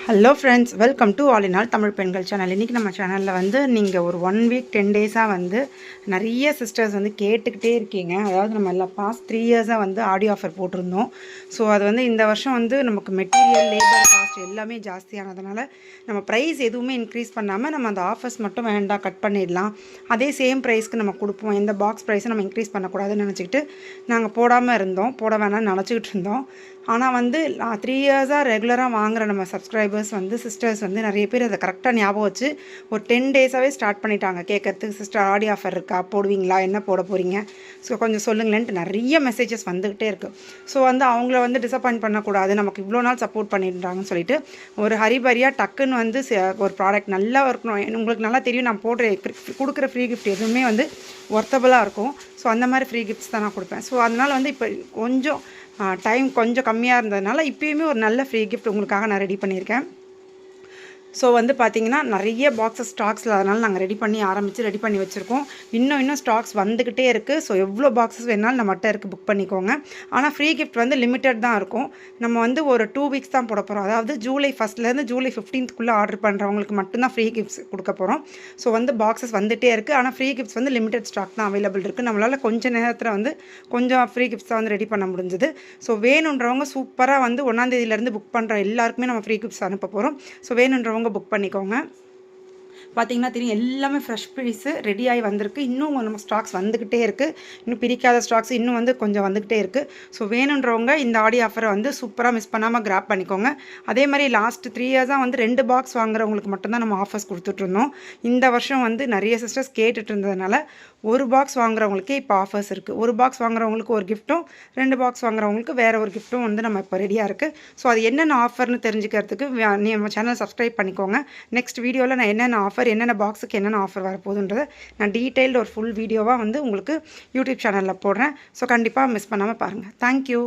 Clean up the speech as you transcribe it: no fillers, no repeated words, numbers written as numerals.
Hello friends, welcome to all in all Tamil பெண்கள் channel. இன்றைக்கி நம்ம சேனலில் வந்து நீங்கள் ஒரு 1 வீக் 10 டேஸாக வந்து நிறைய சிஸ்டர்ஸ் வந்து கேட்டுக்கிட்டே இருக்கீங்க. அதாவது நம்ம எல்லாம் பாஸ்ட் 3 இயர்ஸாக வந்து ஆடியோ ஆஃபர் போட்டிருந்தோம். ஸோ அது வந்து இந்த வருஷம் வந்து நமக்கு மெட்டீரியல், லேபர் காஸ்ட் எல்லாமே ஜாஸ்தியானதுனால நம்ம ப்ரைஸ் எதுவுமே இன்க்ரீஸ் பண்ணாமல் நம்ம அந்த ஆஃபர்ஸ் மட்டும் வேண்டாம், கட் பண்ணிடலாம், அதே சேம் ப்ரைஸ்க்கு நம்ம கொடுப்போம், எந்த பாக்ஸ் ப்ரைஸை நம்ம இன்க்ரீஸ் பண்ணக்கூடாதுன்னு நினச்சிக்கிட்டு நாங்கள் போடாமல் இருந்தோம், போட வேணாம்னு நினச்சிக்கிட்டு இருந்தோம். ஆனால் வந்து 3 இயர்ஸாக ரெகுலராக வாங்குகிற நம்ம சப்ஸ்கிரைபர்ஸ் வந்து சிஸ்டர்ஸ் வந்து நிறைய பேர் அதை கரெக்டாக ஞாபகம் வச்சு ஒரு 10 டேஸாகவே ஸ்டார்ட் பண்ணிட்டாங்க கேட்குறதுக்கு. சிஸ்டர் ஆடியோ ஆஃபர் இருக்கா, போடுவீங்களா, என்ன போட போகிறீங்க, ஸோ கொஞ்சம் சொல்லுங்களேன்ட்டு நிறைய மெசேஜஸ் வந்துக்கிட்டே இருக்குது. ஸோ வந்து அவங்கள வந்து டிசப்பாயிண்ட் பண்ணக்கூடாது, நமக்கு இவ்வளோ நாள் சப்போர்ட் பண்ணியிருந்தாங்கன்னு சொல்லிட்டு ஒரு ஹரிபரியாக டக்குன்னு வந்து ஒரு ப்ராடக்ட் நல்லா இருக்கணும். உங்களுக்கு நல்லா தெரியும், நான் கொடுக்குற ஃப்ரீ கிஃப்ட் எதுவுமே வந்து ஒர்த்தபுளாக இருக்கும். ஸோ அந்த மாதிரி ஃப்ரீ கிஃப்ட்ஸ் தான் நான் கொடுப்பேன். ஸோ அதனால் வந்து இப்போ கொஞ்சம் டைம் கொஞ்சம் கம்மியாக இருந்ததுனால இப்போயுமே ஒரு நல்ல ஃப்ரீ கிஃப்ட் உங்களுக்காக நான் ரெடி பண்ணியிருக்கேன். ஸோ வந்து பார்த்திங்கன்னா நிறைய பாக்ஸஸ் ஸ்டாக்ஸில், அதனால் நாங்கள் ரெடி பண்ணி வச்சுருக்கோம். இன்னும் ஸ்டாக்ஸ் வந்துக்கிட்டே இருக்குது. ஸோ எவ்வளோ பாக்ஸஸ் வேணாலும் நம்மகிட்ட இருக்குது, புக் பண்ணிக்கோங்க. ஆனால் ஃப்ரீ கிஃப்ட் வந்து லிமிட்டட் தான் இருக்கும். நம்ம வந்து ஒரு 2 வீக்ஸ் தான் போட போகிறோம். அதாவது ஜூலை 1 ஜூலை 15 ஆர்டர் பண்ணுறவங்களுக்கு மட்டும்தான் ஃப்ரீ கிஃப்ட்ஸ் கொடுக்க போகிறோம். ஸோ வந்து பாக்ஸஸ் வந்துகிட்டே இருக்குது. ஆனால் ஃப்ரீ கிஃப்ட்ஸ் வந்து லிமிட்டட் ஸ்டாக் தான் அவைலபிள் இருக்குது. நம்மளால் கொஞ்சம் நேரத்தில் வந்து கொஞ்சம் ஃப்ரீ கிஃப்ட்ஸை வந்து ரெடி பண்ண முடிஞ்சுது. ஸோ வேணுன்றவங்க சூப்பராக வந்து 1ஆம் தேதியிலேருந்து புக் பண்ணுற எல்லாருக்குமே நம்ம ஃப்ரீ கிஃப்ட்ஸ் அனுப்ப போகிறோம். ஸோ வேணுன்றவங்க புக் பண்ணிக்கோங்க. பார்த்தீங்கன்னா தெரியும், எல்லாமே ஃப்ரெஷ் பீஸு ரெடி ஆகி வந்திருக்கு. இன்னும் நம்ம ஸ்டாக்ஸ் வந்துக்கிட்டே இருக்குது. இன்னும் பிரிக்காத ஸ்டாக்ஸ் இன்னும் வந்து கொஞ்சம் வந்துக்கிட்டே இருக்குது. ஸோ வேணுன்றவங்க இந்த ஆடியோ ஆஃபரை வந்து சூப்பராக மிஸ் பண்ணாமல் கிராப் பண்ணிக்கோங்க. அதே மாதிரி லாஸ்ட் 3 இயர்ஸாக வந்து 2 பாக்ஸ் வாங்குறவங்களுக்கு மட்டும்தான் நம்ம ஆஃபர்ஸ் கொடுத்துட்ருந்தோம். இந்த வருஷம் வந்து நிறைய சிஸ்டர்ஸ் கேட்டுட்டு இருந்ததுனால 1 பாக்ஸ் வாங்குறவங்களுக்கே இப்போ ஆஃபர்ஸ் இருக்குது. 1 பாக்ஸ் வாங்குறவங்களுக்கு ஒரு கிஃப்ட்டும், 2 பாக்ஸ் வாங்குறவங்களுக்கு வேறு ஒரு கிஃப்ட்டும் வந்து நம்ம இப்போ ரெடியாக இருக்குது. ஸோ அது என்னென்ன ஆஃபர்னு தெரிஞ்சுக்கிறதுக்கு நம்ம சேனல் சப்ஸ்கிரைப் பண்ணிக்கோங்க. நெக்ஸ்ட் வீடியோவில் நான் என்னென்ன ஆஃபர், என்னென்ன பாக்ஸுக்கு என்னென்ன ஆஃபர் வரப்போகுதுன்றதை நான் டீட்டெயில்டு ஒரு ஃபுல் வீடியோவாக வந்து உங்களுக்கு யூடியூப் சேனலில் போடுறேன். ஸோ கண்டிப்பாக மிஸ் பண்ணாமல் பாருங்கள். தேங்க்யூ.